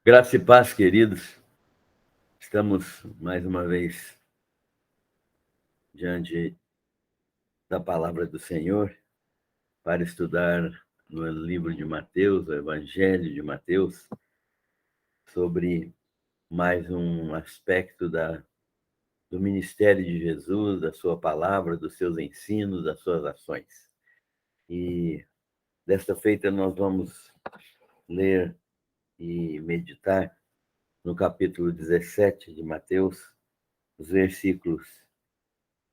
Graça e paz, queridos. Estamos mais uma vez diante da palavra do Senhor para estudar no livro de Mateus, o Evangelho de Mateus, sobre mais um aspecto do ministério de Jesus, da sua palavra, dos seus ensinos, das suas ações. E desta feita nós vamos ler e meditar no capítulo 17 de Mateus, os versículos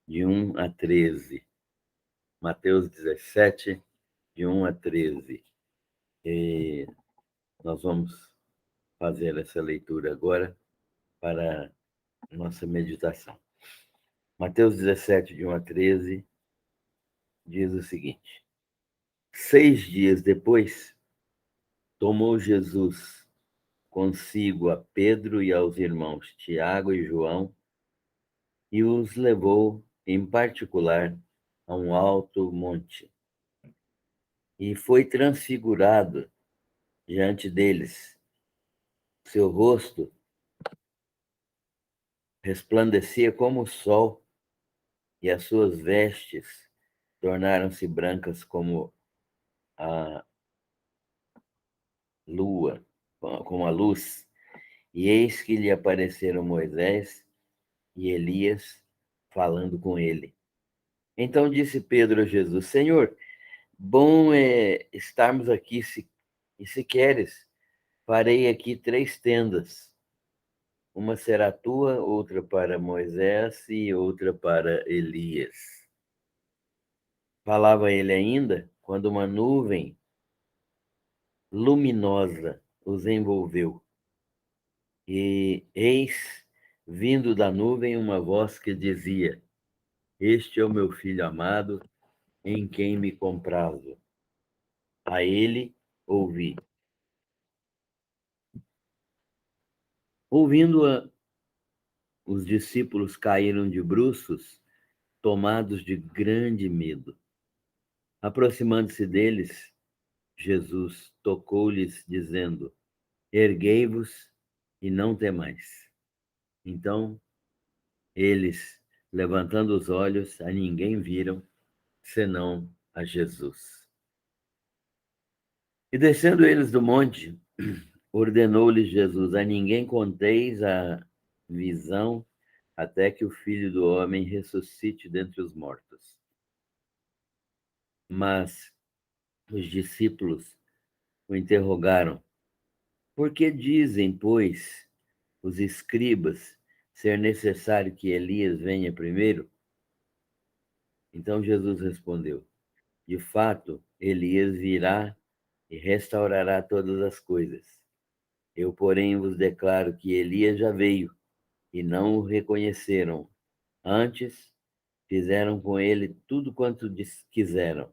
de 1 a 13. Mateus 17, de 1 a 13. E nós vamos fazer essa leitura agora para nossa meditação. Mateus 17, de 1 a 13, diz o seguinte: 6 dias depois, tomou Jesus consigo a Pedro e aos irmãos Tiago e João e os levou, em particular, a um alto monte. E foi transfigurado diante deles. Seu rosto resplandecia como o sol, e as suas vestes tornaram-se brancas como a lua, como a luz. E eis que lhe apareceram Moisés e Elias falando com ele. Então disse Pedro a Jesus: Senhor, bom é estarmos aqui, e se queres, farei aqui 3 tendas. Uma será tua, outra para Moisés e outra para Elias. Falava ele ainda, quando uma nuvem luminosa os envolveu. E eis, vindo da nuvem, uma voz que dizia: Este é o meu filho amado, em quem me comprazo. A ele ouvi. Ouvindo-a, os discípulos caíram de bruços, tomados de grande medo. Aproximando-se deles, Jesus tocou-lhes, dizendo: Erguei-vos e não temais. Então, eles, levantando os olhos, a ninguém viram, senão a Jesus. E descendo eles do monte, ordenou-lhes Jesus: A ninguém conteis a visão, até que o Filho do Homem ressuscite dentre os mortos. Mas os discípulos o interrogaram: Por que dizem, pois, os escribas ser necessário que Elias venha primeiro? Então Jesus respondeu: De fato, Elias virá e restaurará todas as coisas. Eu, porém, vos declaro que Elias já veio e não o reconheceram. Antes, fizeram com ele tudo quanto quiseram.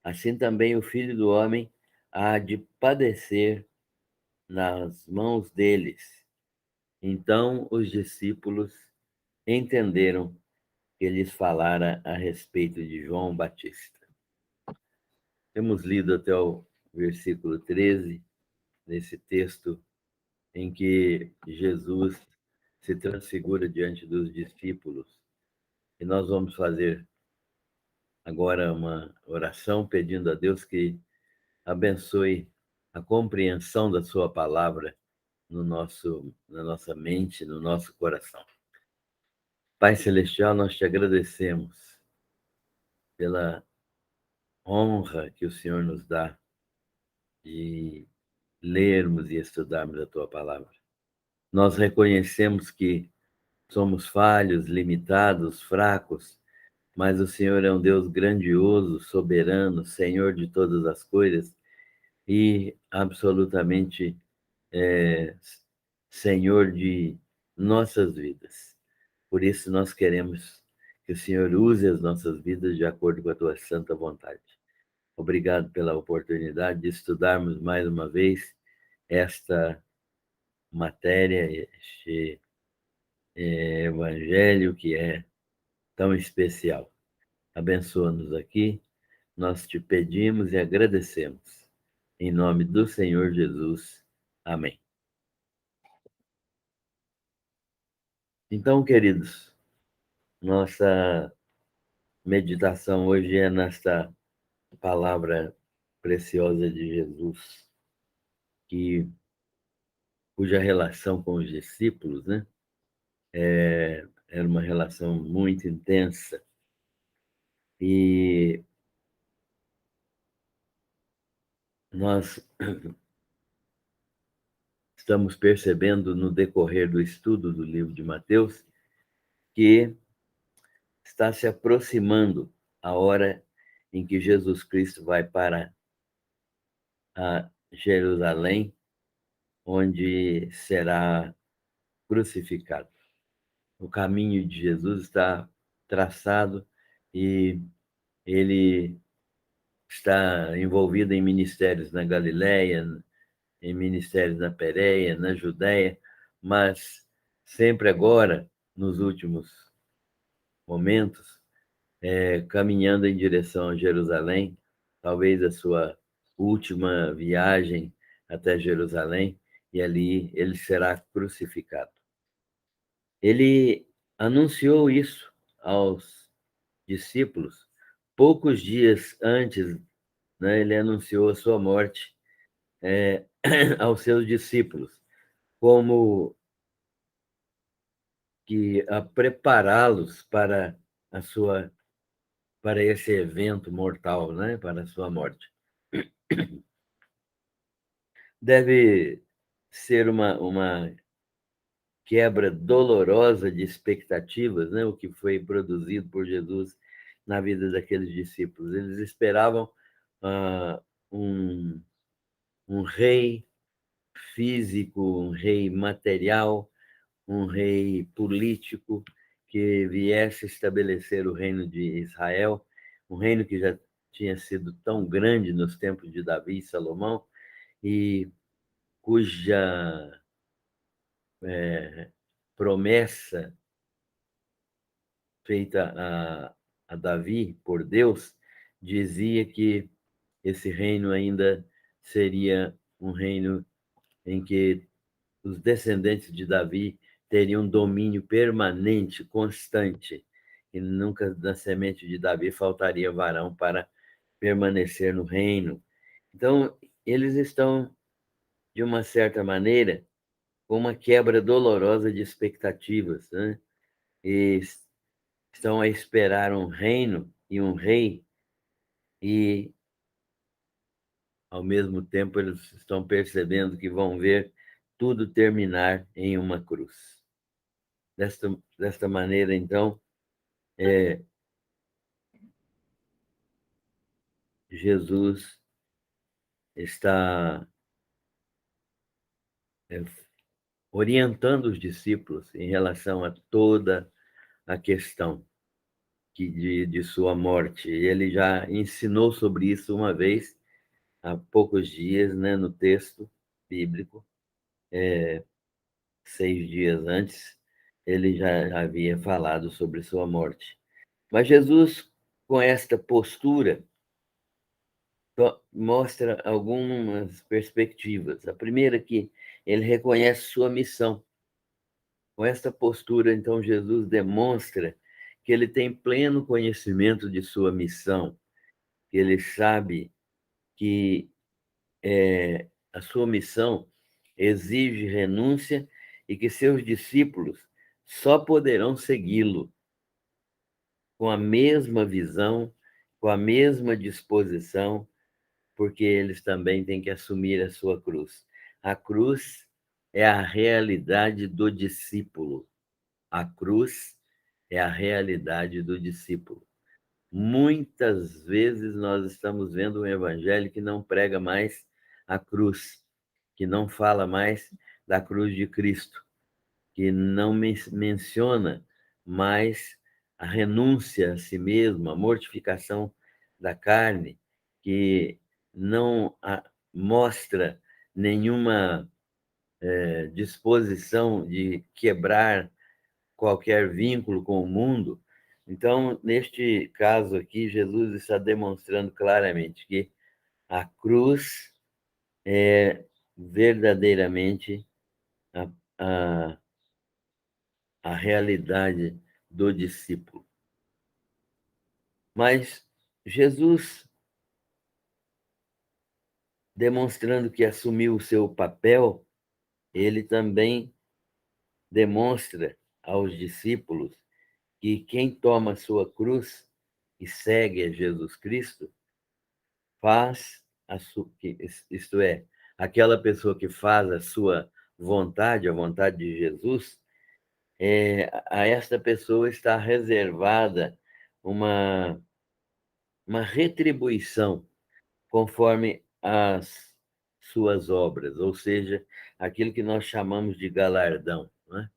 Assim também o Filho do Homem há de padecer nas mãos deles. Então os discípulos entenderam que lhes falara a respeito de João Batista. Temos lido até o versículo 13 desse texto, em que Jesus se transfigura diante dos discípulos. E nós vamos fazer agora uma oração pedindo a Deus que abençoe a compreensão da sua palavra na nossa mente, no nosso coração. Pai Celestial, nós te agradecemos pela honra que o Senhor nos dá de lermos e estudarmos a tua palavra. Nós reconhecemos que somos falhos, limitados, fracos, mas o Senhor é um Deus grandioso, soberano, Senhor de todas as coisas e absolutamente Senhor de nossas vidas. Por isso nós queremos que o Senhor use as nossas vidas de acordo com a tua santa vontade. Obrigado pela oportunidade de estudarmos mais uma vez esta matéria, este evangelho que é tão especial. Abençoa-nos aqui, nós te pedimos e agradecemos. Em nome do Senhor Jesus. Amém. Então, queridos, nossa meditação hoje é nesta palavra preciosa de Jesus, que cuja relação com os discípulos, né, era uma relação muito intensa. E nós estamos percebendo no decorrer do estudo do livro de Mateus que está se aproximando a hora em que Jesus Cristo vai para a Jerusalém, onde será crucificado. O caminho de Jesus está traçado e ele está envolvido em ministérios na Galileia, em ministérios na Pérea, na Judéia, mas sempre agora, nos últimos momentos, caminhando em direção a Jerusalém, talvez a sua última viagem até Jerusalém, e ali ele será crucificado. Ele anunciou isso aos discípulos poucos dias antes, né, ele anunciou a sua morte aos seus discípulos, como que a prepará-los para a sua para esse evento mortal, né, para a sua morte. Deve ser uma quebra dolorosa de expectativas, né, o que foi produzido por Jesus na vida daqueles discípulos. Eles esperavam ah, um, um rei físico, um rei material, um rei político que viesse estabelecer o reino de Israel, um reino que já tinha sido tão grande nos tempos de Davi e Salomão, e cuja promessa feita a Davi por Deus dizia que esse reino ainda seria um reino em que os descendentes de Davi teriam domínio permanente, constante, e nunca na semente de Davi faltaria varão para permanecer no reino. Então, eles estão, de uma certa maneira, com uma quebra dolorosa de expectativas, né? E estão a esperar um reino e um rei, e, ao mesmo tempo, eles estão percebendo que vão ver tudo terminar em uma cruz. Desta maneira, então, Jesus está é, orientando os discípulos em relação a toda a questão de sua morte. Ele já ensinou sobre isso uma vez, há poucos dias, né, no texto bíblico, 6 dias antes, ele já havia falado sobre sua morte. Mas Jesus, com esta postura, mostra algumas perspectivas. A primeira é que ele reconhece sua missão. Com esta postura, então, Jesus demonstra que ele tem pleno conhecimento de sua missão, que ele sabe que a sua missão exige renúncia e que seus discípulos só poderão segui-lo com a mesma visão, com a mesma disposição, porque eles também têm que assumir a sua cruz. A cruz é a realidade do discípulo. A cruz é a realidade do discípulo. Muitas vezes nós estamos vendo um evangelho que não prega mais a cruz, que não fala mais da cruz de Cristo, que não menciona mais a renúncia a si mesmo, a mortificação da carne, que não mostra nenhuma disposição de quebrar qualquer vínculo com o mundo. Então, neste caso aqui, Jesus está demonstrando claramente que a cruz é verdadeiramente a, a a realidade do discípulo. Mas Jesus, demonstrando que assumiu o seu papel, ele também demonstra aos discípulos que quem toma a sua cruz e segue a Jesus Cristo faz isto é, aquela pessoa que faz a sua vontade, a vontade de Jesus, a esta pessoa está reservada uma, uma retribuição conforme as suas obras, ou seja, aquilo que nós chamamos de galardão, né?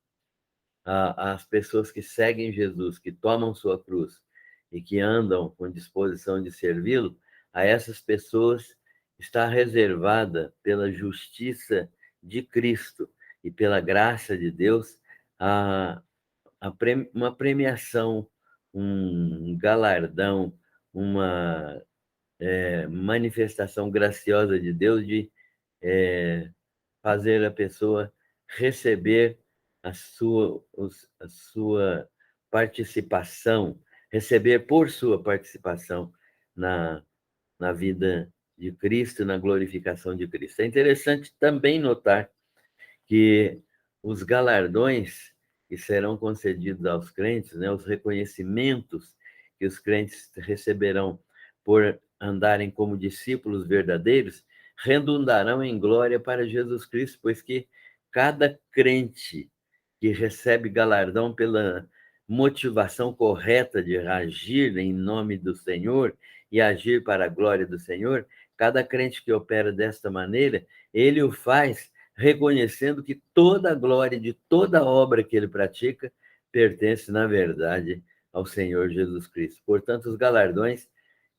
As pessoas que seguem Jesus, que tomam sua cruz e que andam com disposição de servi-lo, a essas pessoas está reservada pela justiça de Cristo e pela graça de Deus a, uma premiação, um galardão, uma manifestação graciosa de Deus de fazer a pessoa receber a sua participação, receber por sua participação na, na vida de Cristo, na glorificação de Cristo. É interessante também notar que os galardões que serão concedidos aos crentes, né, os reconhecimentos que os crentes receberão por andarem como discípulos verdadeiros, redundarão em glória para Jesus Cristo, pois que cada crente que recebe galardão pela motivação correta de agir em nome do Senhor e agir para a glória do Senhor, cada crente que opera desta maneira, ele o faz reconhecendo que toda a glória de toda a obra que ele pratica pertence, na verdade, ao Senhor Jesus Cristo. Portanto, os galardões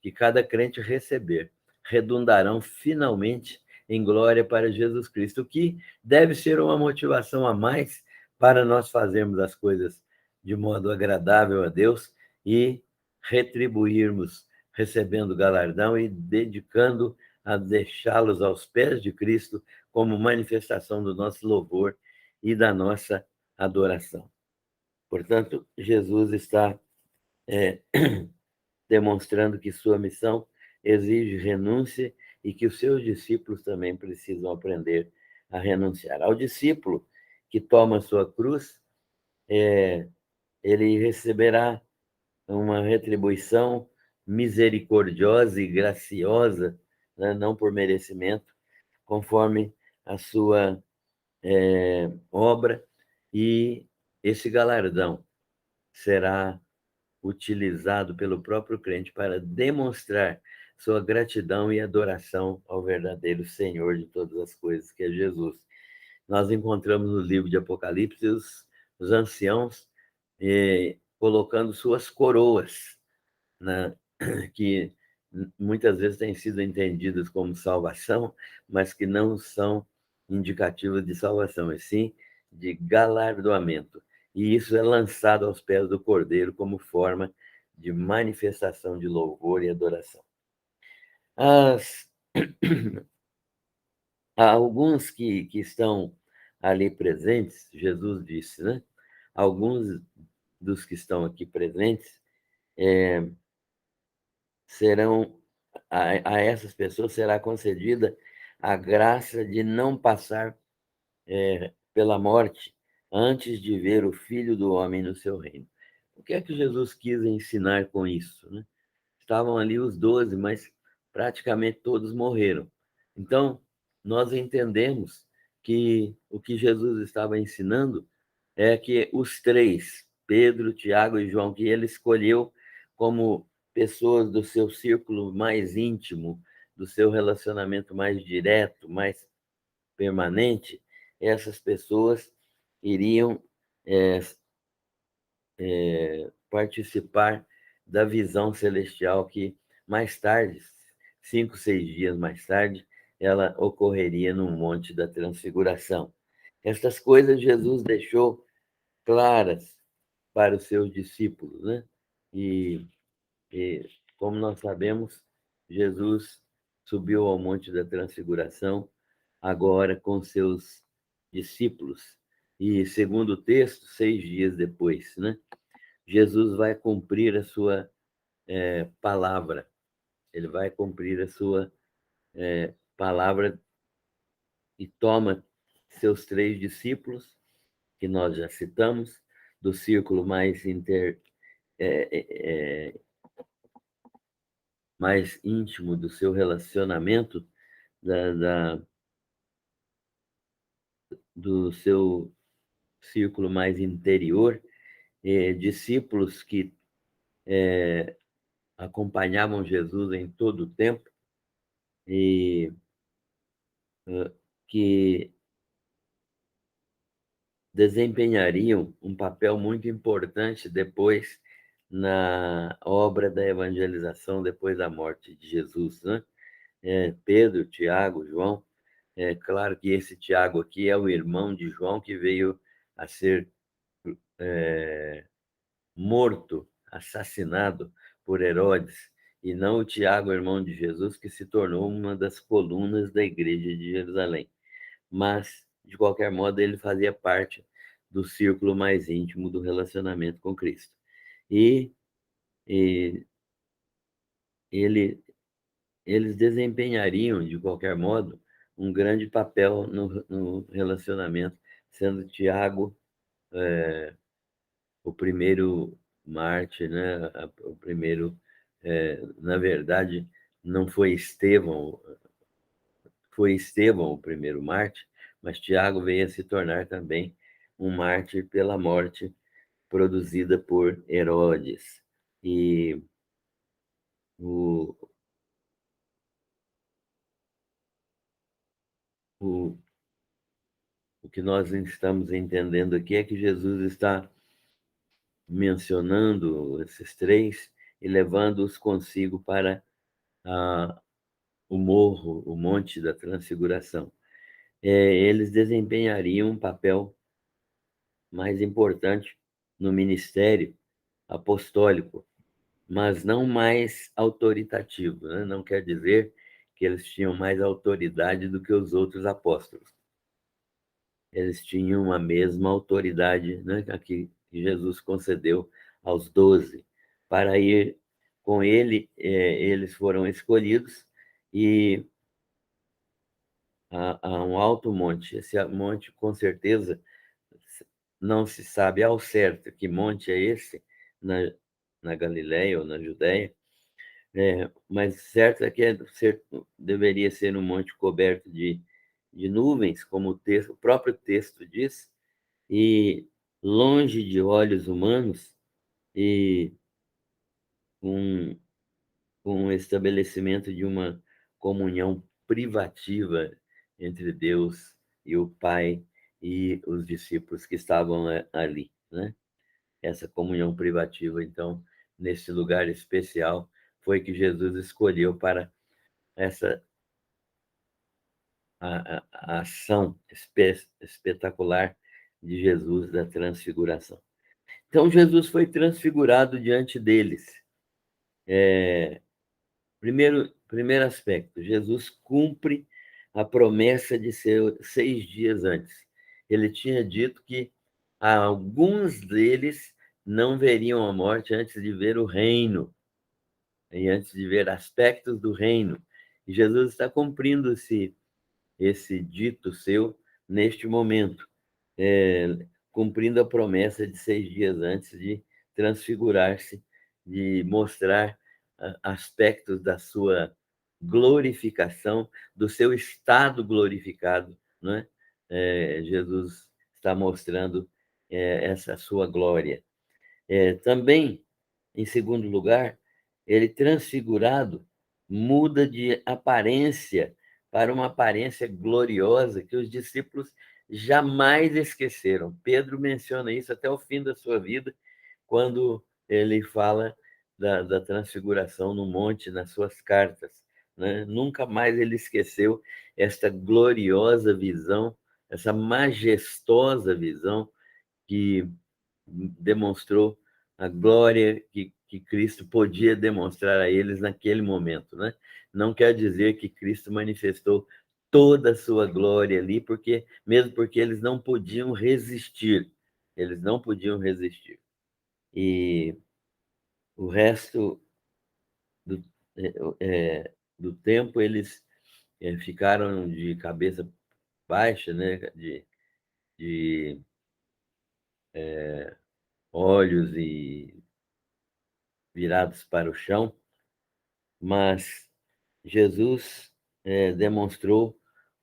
que cada crente receber redundarão finalmente em glória para Jesus Cristo, o que deve ser uma motivação a mais para nós fazermos as coisas de modo agradável a Deus e retribuirmos recebendo galardão e dedicando a deixá-los aos pés de Cristo como manifestação do nosso louvor e da nossa adoração. Portanto, Jesus está demonstrando que sua missão exige renúncia e que os seus discípulos também precisam aprender a renunciar. Ao discípulo que toma sua cruz, ele receberá uma retribuição misericordiosa e graciosa, né? Não por merecimento, conforme a sua obra, e esse galardão será utilizado pelo próprio crente para demonstrar sua gratidão e adoração ao verdadeiro Senhor de todas as coisas, que é Jesus. Nós encontramos no livro de Apocalipse os anciãos colocando suas coroas, né, que muitas vezes têm sido entendidas como salvação, mas que não são indicativas de salvação, e sim de galardoamento. E isso é lançado aos pés do Cordeiro como forma de manifestação de louvor e adoração. As... Há alguns que estão ali presentes, Jesus disse, né? Alguns dos que estão aqui presentes serão, a essas pessoas será concedida a graça de não passar pela morte antes de ver o Filho do Homem no seu reino. O que é que Jesus quis ensinar com isso, né? Estavam ali os 12, mas praticamente todos morreram. Então, nós entendemos que o que Jesus estava ensinando é que os três, Pedro, Tiago e João, que ele escolheu como pessoas do seu círculo mais íntimo, do seu relacionamento mais direto, mais permanente, essas pessoas iriam é, participar da visão celestial que mais tarde, 5, 6 dias mais tarde, ela ocorreria no Monte da Transfiguração. Estas coisas Jesus deixou claras para os seus discípulos, né? E como nós sabemos, Jesus subiu ao Monte da Transfiguração agora com seus discípulos, E, segundo o texto, 6 dias depois, né? Jesus vai cumprir a sua palavra. Ele vai cumprir a sua palavra e toma seus 3 discípulos, que nós já citamos, do círculo mais íntimo do seu relacionamento, da, do seu círculo mais interior, discípulos que acompanhavam Jesus em todo o tempo e que desempenhariam um papel muito importante depois na obra da evangelização depois da morte de Jesus, né? Pedro, Tiago, João. É claro que esse Tiago aqui é o irmão de João que veio a ser morto, assassinado por Herodes, e não o Tiago, irmão de Jesus, que se tornou uma das colunas da igreja de Jerusalém. Mas, de qualquer modo, ele fazia parte do círculo mais íntimo do relacionamento com Cristo. E, e eles desempenhariam, de qualquer modo, um grande papel no relacionamento, sendo Tiago o primeiro mártir, né? O primeiro, na verdade, não foi Estevão o primeiro mártir, mas Tiago veio a se tornar também um mártir pela morte produzida por Herodes. E o, o, o que nós estamos entendendo aqui é que Jesus está mencionando esses 3 e levando-os consigo para a, o Monte da Transfiguração. Eles desempenhariam um papel mais importante no ministério apostólico, mas não mais autoritativo, né? Não quer dizer que eles tinham mais autoridade do que os outros apóstolos. Eles tinham a mesma autoridade, né, que Jesus concedeu aos 12. Para ir com ele, eles foram escolhidos e a um alto monte. Esse monte, com certeza, não se sabe ao certo que monte é esse, na Galileia ou na Judéia, mas certo é que deveria ser um monte coberto de nuvens, como o próprio texto diz, e longe de olhos humanos e com, com o estabelecimento de uma comunhão privativa entre Deus e o Pai e os discípulos que estavam ali, né? Essa comunhão privativa, então, nesse lugar especial, foi que Jesus escolheu para essa a ação espetacular de Jesus da transfiguração. Então, Jesus foi transfigurado diante deles. Primeiro aspecto, Jesus cumpre a promessa de ser 6 dias antes. Ele tinha dito que alguns deles não veriam a morte antes de ver o reino, e antes de ver aspectos do reino. E Jesus está cumprindo esse dito seu neste momento, cumprindo a promessa de 6 dias antes de transfigurar-se, de mostrar aspectos da sua glorificação, do seu estado glorificado, não é? Jesus está mostrando essa sua glória. Também, em segundo lugar, ele transfigurado muda de aparência para uma aparência gloriosa que os discípulos jamais esqueceram. Pedro menciona isso até o fim da sua vida, quando ele fala da transfiguração no monte, nas suas cartas, né? Nunca mais ele esqueceu esta gloriosa visão, essa majestosa visão que demonstrou a glória que Cristo podia demonstrar a eles naquele momento, né? Não quer dizer que Cristo manifestou toda a sua glória ali, mesmo porque eles não podiam resistir. Eles não podiam resistir. E o resto do, do tempo eles ficaram de cabeça baixa, né? De olhos e virados para o chão, mas Jesus demonstrou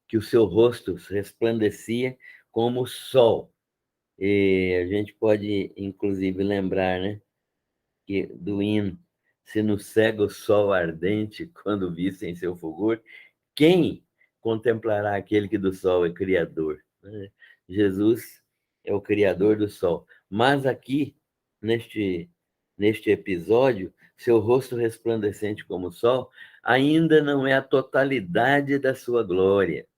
que o seu rosto resplandecia como o sol. E a gente pode, inclusive, lembrar, né, que do hino, se no cego sol ardente, quando vissem seu fulgor, quem contemplará aquele que do sol é criador? Jesus é o criador do sol. Mas aqui, neste episódio, seu rosto resplandecente como o sol ainda não é a totalidade da sua glória.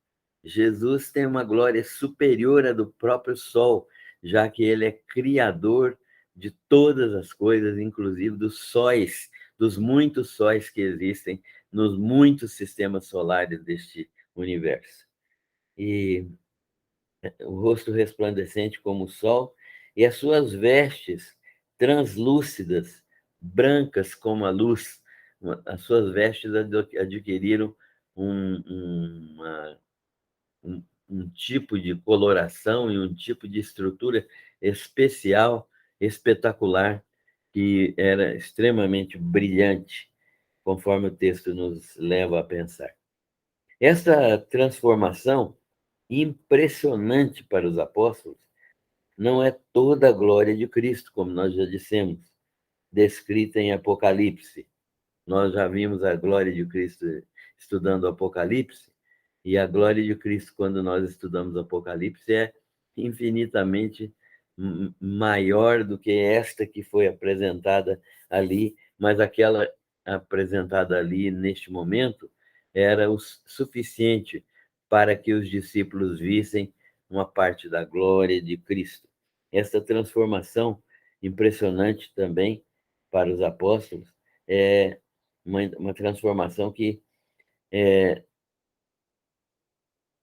Jesus tem uma glória superior à do próprio sol, já que ele é criador de todas as coisas, inclusive dos sóis, dos muitos sóis que existem nos muitos sistemas solares deste universo. E o rosto resplandecente como o sol, e as suas vestes translúcidas, brancas como a luz, as suas vestes adquiriram uma um tipo de coloração e um tipo de estrutura especial, espetacular, que era extremamente brilhante, conforme o texto nos leva a pensar. Essa transformação impressionante para os apóstolos não é toda a glória de Cristo, como nós já dissemos, descrita em Apocalipse. Nós já vimos a glória de Cristo estudando o Apocalipse, e a glória de Cristo, quando nós estudamos o Apocalipse, é infinitamente maior do que esta que foi apresentada ali, mas aquela apresentada ali neste momento era o suficiente para que os discípulos vissem uma parte da glória de Cristo. Essa transformação impressionante também para os apóstolos é uma transformação que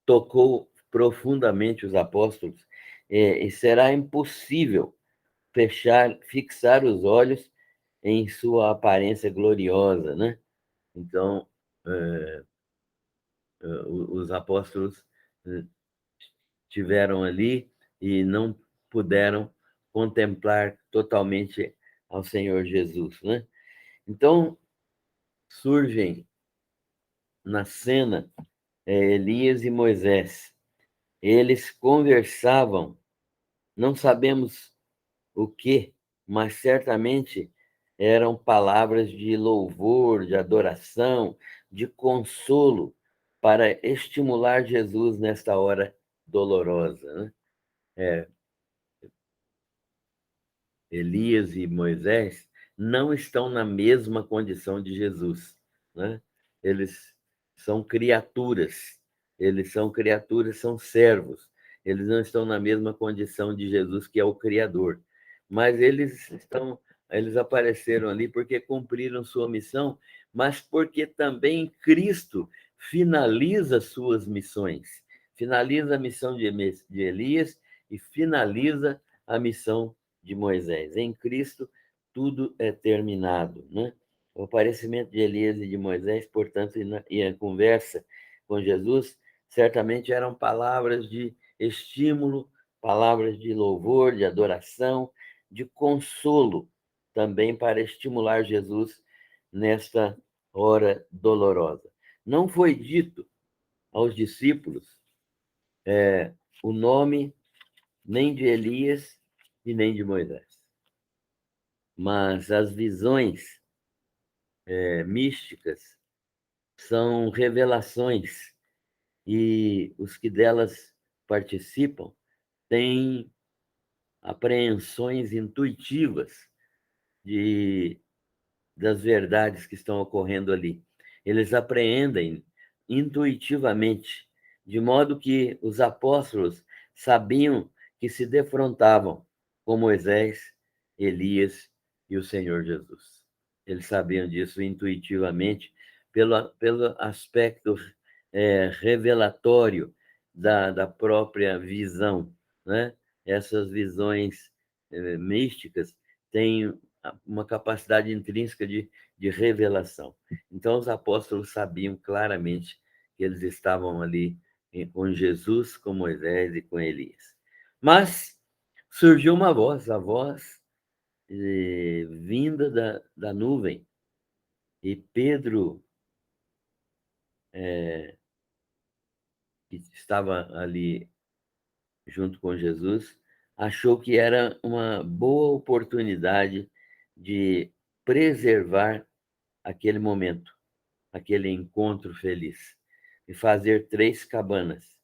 tocou profundamente os apóstolos, e será impossível fixar os olhos em sua aparência gloriosa, né? Então, os apóstolos estiveram ali e não puderam contemplar totalmente ao Senhor Jesus, né? Então, surgem na cena Elias e Moisés. Eles conversavam, não sabemos o que, mas certamente eram palavras de louvor, de adoração, de consolo para estimular Jesus nesta hora dolorosa, né? Elias e Moisés não estão na mesma condição de Jesus, né? Eles são criaturas, são servos, eles não estão na mesma condição de Jesus, que é o Criador, mas eles apareceram ali porque cumpriram sua missão, mas porque também Cristo finaliza suas missões, finaliza a missão de Elias e finaliza a missão de Moisés. Em Cristo, tudo é terminado, né? O aparecimento de Elias e de Moisés, portanto, e a conversa com Jesus, certamente eram palavras de estímulo, palavras de louvor, de adoração, de consolo, também para estimular Jesus nesta hora dolorosa. Não foi dito aos discípulos o nome nem de Elias e nem de Moisés. Mas as visões místicas são revelações, e os que delas participam têm apreensões intuitivas das verdades que estão ocorrendo ali. Eles apreendem intuitivamente, de modo que os apóstolos sabiam que se defrontavam com Moisés, Elias e o Senhor Jesus. Eles sabiam disso intuitivamente, pelo aspecto revelatório da própria visão, né? Essas visões místicas têm uma capacidade intrínseca de revelação. Então, os apóstolos sabiam claramente que eles estavam ali com Jesus, com Moisés e com Elias. Mas surgiu uma voz, a voz vinda da nuvem, e Pedro, que estava ali junto com Jesus, achou que era uma boa oportunidade de preservar aquele momento, aquele encontro feliz, e fazer 3 cabanas.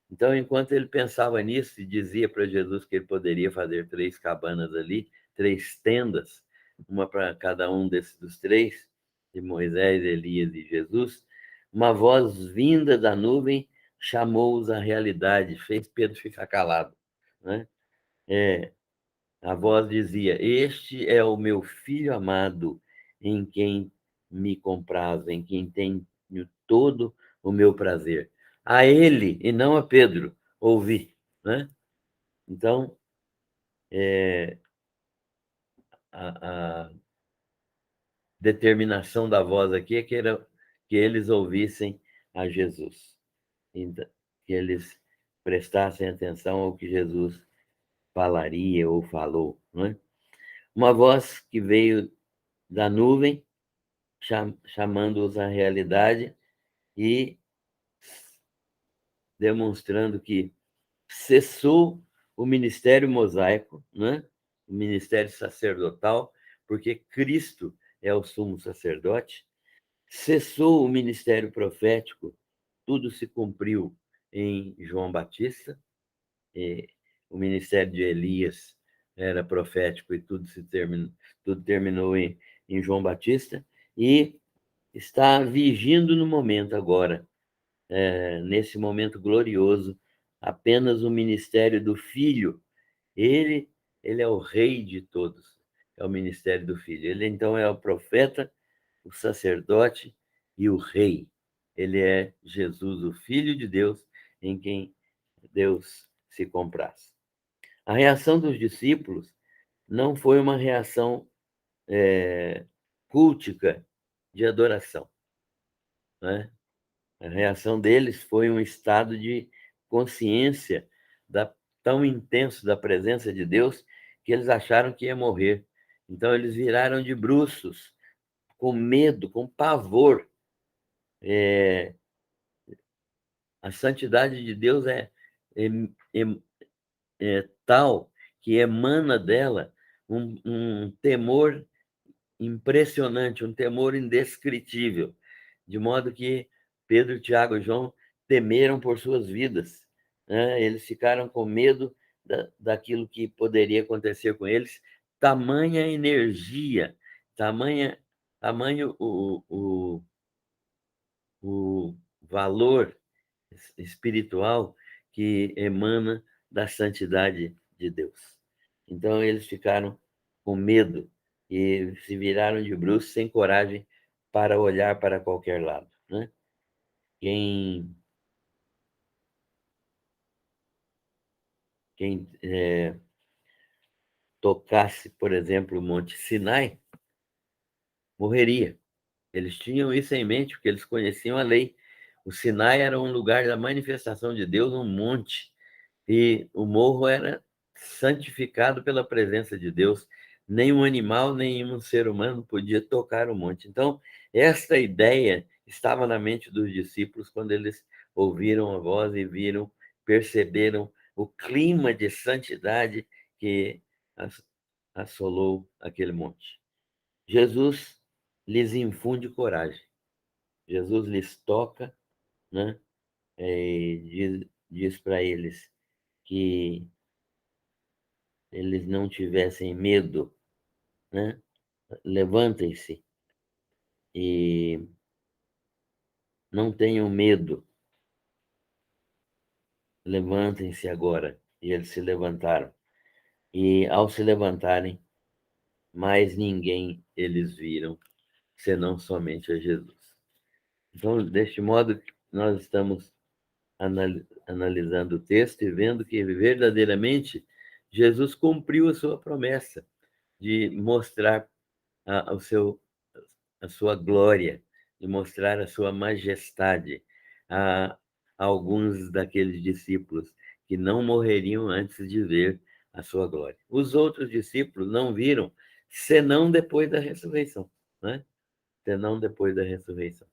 Então, enquanto ele pensava nisso e dizia para Jesus que ele poderia fazer 3 cabanas ali, 3 tendas, uma para cada um dos 3, de Moisés, Elias e Jesus, uma voz vinda da nuvem chamou-os à realidade, fez Pedro ficar calado, né? A voz dizia: Este é o meu filho amado, em quem me comprazo, em quem tenho todo o meu prazer. A ele, e não a Pedro, ouvi, né? Então, a determinação da voz aqui é que eles ouvissem a Jesus, então, que eles prestassem atenção ao que Jesus falaria ou falou, né? Uma voz que veio da nuvem, chamando-os à realidade e demonstrando que cessou o ministério mosaico, né? O ministério sacerdotal, porque Cristo é o sumo sacerdote, cessou o ministério profético, tudo se cumpriu em João Batista, o ministério de Elias era profético e tudo terminou em João Batista, e está vigindo no momento agora, nesse momento glorioso, apenas o ministério do Filho. Ele, ele é o rei de todos, é o ministério do Filho. Ele, então, é o profeta, o sacerdote e o rei. Ele é Jesus, o Filho de Deus, em quem Deus se compraz. A reação dos discípulos não foi uma reação cultica de adoração, né? A reação deles foi um estado de consciência tão intenso da presença de Deus que eles acharam que ia morrer. Então, eles viraram de bruços, com medo, com pavor. A santidade de Deus é, é, é tal que emana dela um temor impressionante, um temor indescritível, de modo que Pedro, Tiago e João temeram por suas vidas, né? Eles ficaram com medo daquilo que poderia acontecer com eles, tamanha energia, tamanho o valor espiritual que emana da santidade de Deus. Então, eles ficaram com medo e se viraram de bruços, sem coragem para olhar para qualquer lado, né? Quem, quem tocasse, por exemplo, o Monte Sinai, morreria. Eles tinham isso em mente, porque eles conheciam a lei. O Sinai era um lugar da manifestação de Deus, um monte, e o morro era santificado pela presença de Deus. Nenhum animal, nenhum ser humano podia tocar o monte. Então, esta ideia estava na mente dos discípulos quando eles ouviram a voz e perceberam o clima de santidade que assolou aquele monte. Jesus lhes infunde coragem. Jesus lhes toca, né? E diz para eles que eles não tivessem medo, né? Levantem-se e não tenham medo. Levantem-se agora. E eles se levantaram. E ao se levantarem, mais ninguém eles viram, senão somente a Jesus. Então, deste modo, nós estamos analisando o texto e vendo que verdadeiramente Jesus cumpriu a sua promessa de mostrar a, o seu, a sua glória, de mostrar a sua majestade a alguns daqueles discípulos que não morreriam antes de ver a sua glória. Os outros discípulos não viram senão depois da ressurreição, né? Senão depois da ressurreição.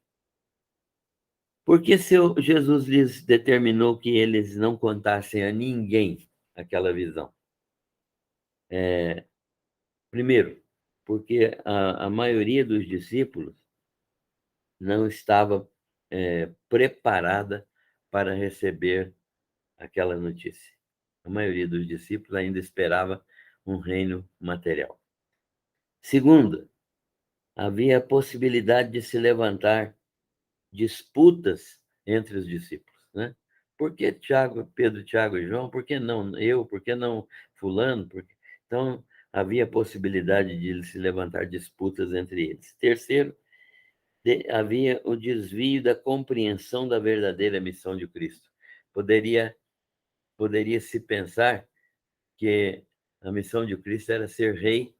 Porque se Jesus lhes determinou que eles não contassem a ninguém aquela visão? Primeiro, porque a maioria dos discípulos não estava preparada para receber aquela notícia. A maioria dos discípulos ainda esperava um reino material. Segundo, havia a possibilidade de se levantar disputas entre os discípulos, né? Por que Pedro, Tiago e João? Por que não eu? Por que não fulano? Então, havia a possibilidade de se levantar disputas entre eles. Terceiro, havia o desvio da compreensão da verdadeira missão de Cristo. Poderia se pensar que a missão de Cristo era ser rei,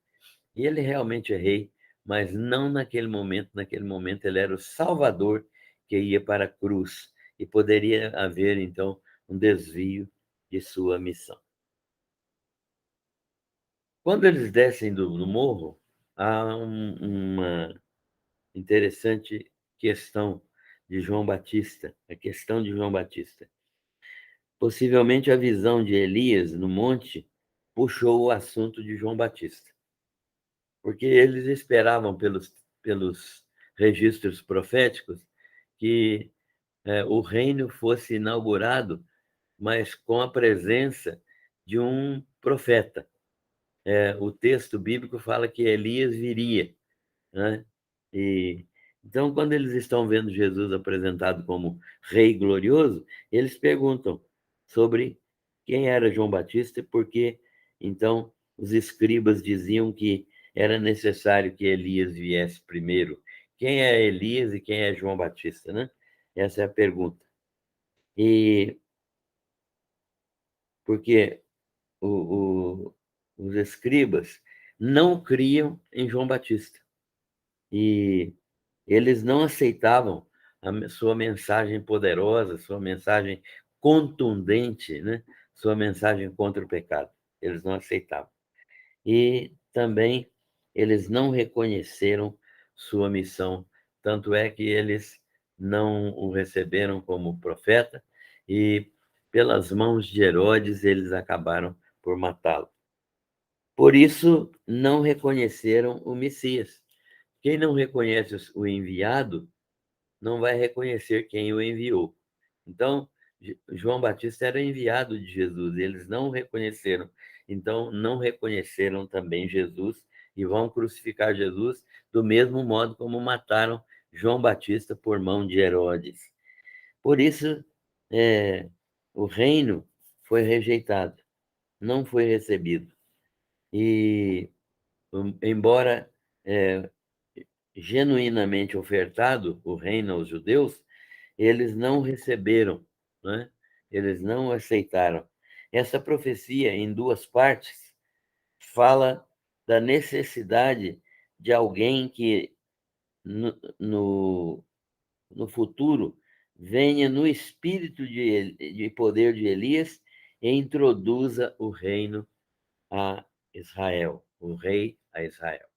e ele realmente é rei, mas não naquele momento. Naquele momento ele era o Salvador que ia para a cruz, e poderia haver, então, um desvio de sua missão. Quando eles descem do morro, há uma interessante questão de João Batista, a questão de João Batista. Possivelmente a visão de Elias no monte puxou o assunto de João Batista, porque eles esperavam pelos registros proféticos que o reino fosse inaugurado, mas com a presença de um profeta. O texto bíblico fala que Elias viria, né? E então, quando eles estão vendo Jesus apresentado como Rei glorioso, eles perguntam sobre quem era João Batista, porque então os escribas diziam que era necessário que Elias viesse primeiro. Quem é Elias e quem é João Batista, né? Essa é a pergunta. E porque os escribas não criam em João Batista. E eles não aceitavam a sua mensagem poderosa, sua mensagem contundente, né? Sua mensagem contra o pecado. Eles não aceitavam. E também eles não reconheceram sua missão, tanto é que eles não o receberam como profeta, e pelas mãos de Herodes eles acabaram por matá-lo. Por isso, não reconheceram o Messias. Quem não reconhece o enviado, não vai reconhecer quem o enviou. Então, João Batista era enviado de Jesus, eles não o reconheceram. Então, não reconheceram também Jesus e vão crucificar Jesus do mesmo modo como mataram João Batista por mão de Herodes. Por isso, o reino foi rejeitado, não foi recebido. E, embora genuinamente ofertado o reino aos judeus, eles não receberam, né? Eles não aceitaram. Essa profecia, em duas partes, fala da necessidade de alguém que, no futuro, venha no espírito de poder de Elias e introduza o reino a Israel, o rei a Israel.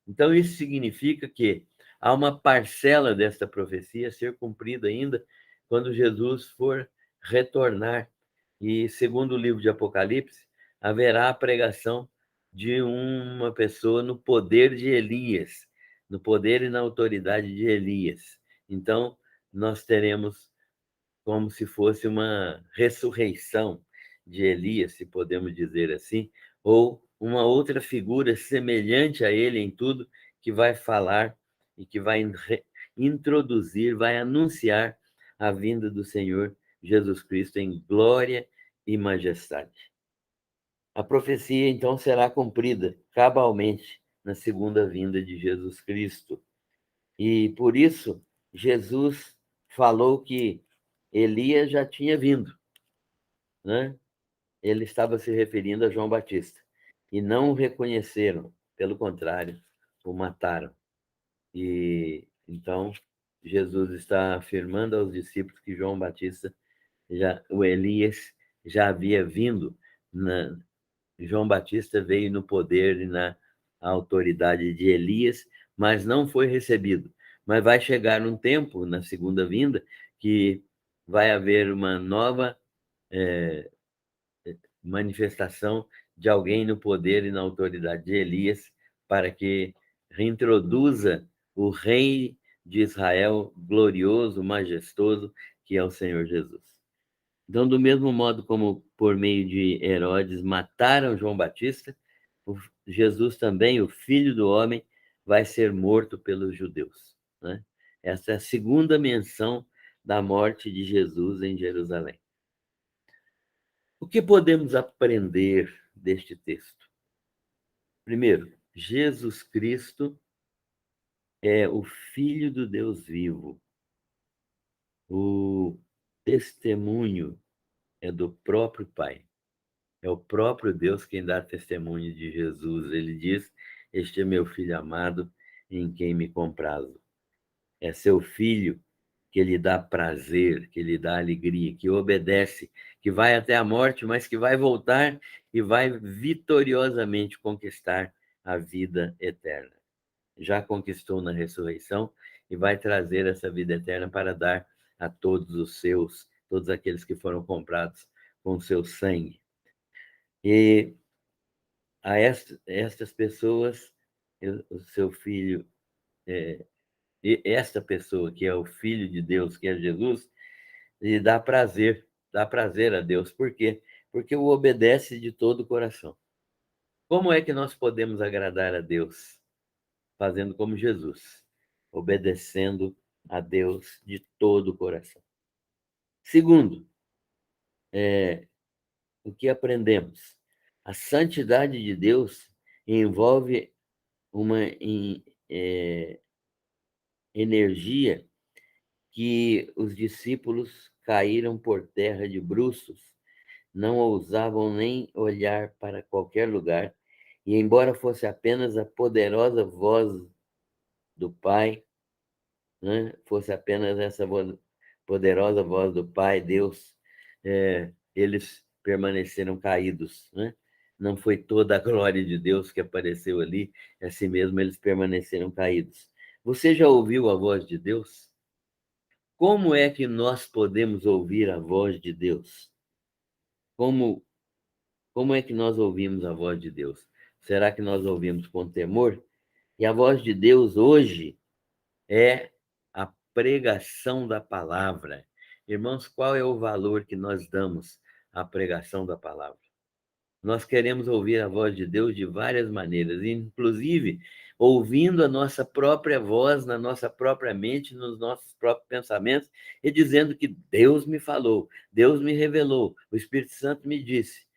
Então, isso significa que há uma parcela desta profecia a ser cumprida ainda quando Jesus for retornar. E, segundo o livro de Apocalipse, haverá a pregação de uma pessoa no poder de Elias, no poder e na autoridade de Elias. Então, nós teremos como se fosse uma ressurreição de Elias, se podemos dizer assim, ou uma outra figura semelhante a ele em tudo, que vai falar e que vai introduzir, vai anunciar a vinda do Senhor Jesus Cristo em glória e majestade. A profecia, então, será cumprida cabalmente na segunda vinda de Jesus Cristo. E, por isso, Jesus falou que Elias já tinha vindo, né? Ele estava se referindo a João Batista. E não o reconheceram, pelo contrário, o mataram. E então Jesus está afirmando aos discípulos que João Batista, o Elias, já havia vindo. João Batista veio no poder e na autoridade de Elias, mas não foi recebido. Mas vai chegar um tempo, na segunda vinda, que vai haver uma nova manifestação de alguém no poder e na autoridade de Elias, para que reintroduza o rei de Israel glorioso, majestoso, que é o Senhor Jesus. Então, do mesmo modo como por meio de Herodes mataram João Batista, Jesus também, o Filho do Homem, vai ser morto pelos judeus, né? Essa é a segunda menção da morte de Jesus em Jerusalém. O que podemos aprender deste texto? Primeiro, Jesus Cristo é o Filho do Deus vivo. O testemunho é do próprio Pai. É o próprio Deus quem dá testemunho de Jesus. Ele diz: Este é meu filho amado, em quem me comprazo. É seu filho que lhe dá prazer, que lhe dá alegria, que obedece, que vai até a morte, mas que vai voltar e vai vitoriosamente conquistar a vida eterna. Já conquistou na ressurreição e vai trazer essa vida eterna para dar a todos os seus, todos aqueles que foram comprados com seu sangue. E a estas pessoas, o seu filho, e esta pessoa que é o Filho de Deus, que é Jesus, lhe dá prazer a Deus. Por quê? Porque o obedece de todo o coração. Como é que nós podemos agradar a Deus? Fazendo como Jesus, obedecendo a Deus de todo o coração. Segundo, o que aprendemos? A santidade de Deus envolve uma energia que os discípulos caíram por terra de bruços, não ousavam nem olhar para qualquer lugar, e embora fosse apenas a poderosa voz do Pai, né, fosse apenas essa poderosa voz do Pai, Deus, eles permaneceram caídos, né? Não foi toda a glória de Deus que apareceu ali, assim mesmo eles permaneceram caídos. Você já ouviu a voz de Deus? Como é que nós podemos ouvir a voz de Deus? Como, como é que nós ouvimos a voz de Deus? Será que nós ouvimos com temor? E a voz de Deus hoje é a pregação da palavra. Irmãos, qual é o valor que nós damos à pregação da palavra? Nós queremos ouvir a voz de Deus de várias maneiras, inclusive ouvindo a nossa própria voz, na nossa própria mente, nos nossos próprios pensamentos, e dizendo que Deus me falou, Deus me revelou, o Espírito Santo me disse.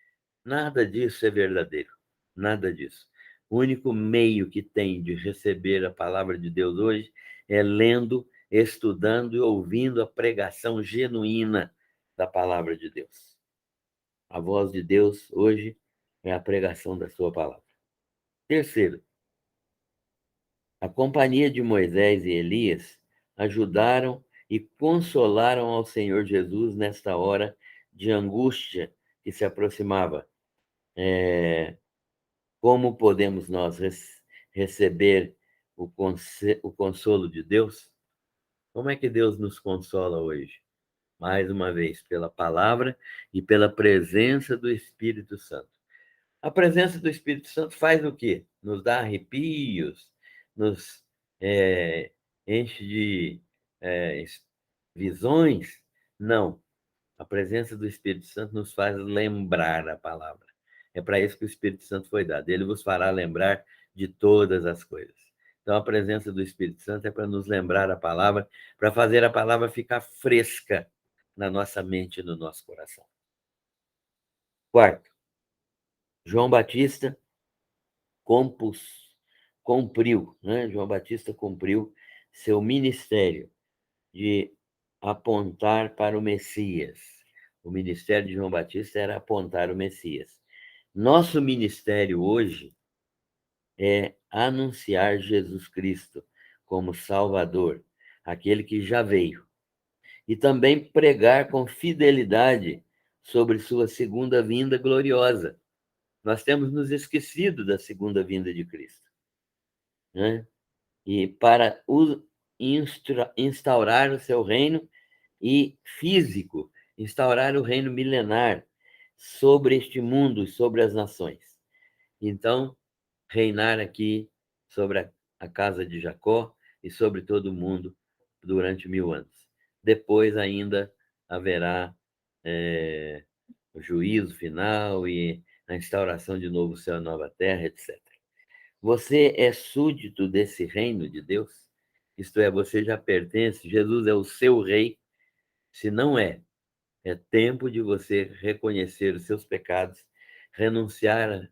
Nada disso é verdadeiro, nada disso. O único meio que tem de receber a palavra de Deus hoje é lendo, estudando e ouvindo a pregação genuína da palavra de Deus. A voz de Deus hoje é a pregação da sua palavra. Terceiro, a companhia de Moisés e Elias ajudaram e consolaram ao Senhor Jesus nesta hora de angústia que se aproximava. Como podemos nós receber o consolo de Deus? Como é que Deus nos consola hoje? Mais uma vez, pela palavra e pela presença do Espírito Santo. A presença do Espírito Santo faz o quê? Nos dá arrepios, nos enche de visões? Não. A presença do Espírito Santo nos faz lembrar a palavra. É para isso que o Espírito Santo foi dado. Ele vos fará lembrar de todas as coisas. Então, a presença do Espírito Santo é para nos lembrar a palavra, para fazer a palavra ficar fresca na nossa mente e no nosso coração. Quarto, João Batista cumpriu, né? João Batista cumpriu seu ministério de apontar para o Messias. O ministério de João Batista era apontar o Messias. Nosso ministério hoje é anunciar Jesus Cristo como Salvador, aquele que já veio, e também pregar com fidelidade sobre sua segunda vinda gloriosa. Nós temos nos esquecido da segunda vinda de Cristo, né? E para instaurar o seu reino e físico, instaurar o reino milenar sobre este mundo e sobre as nações. Então, reinar aqui sobre a casa de Jacó e sobre todo o mundo durante 1000 anos. Depois ainda haverá o juízo final e a instauração de novo céu e nova terra, etc. Você é súdito desse reino de Deus? Isto é, você já pertence, Jesus é o seu rei. Se não é, é tempo de você reconhecer os seus pecados, renunciar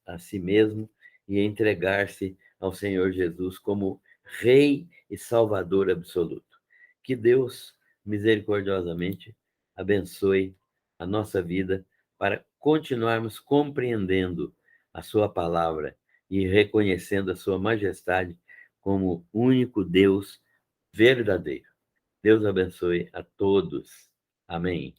a si mesmo e entregar-se ao Senhor Jesus como Rei e Salvador absoluto. Que Deus, misericordiosamente, abençoe a nossa vida para continuarmos compreendendo a Sua palavra e reconhecendo a Sua majestade como único Deus verdadeiro. Deus abençoe a todos. Amém.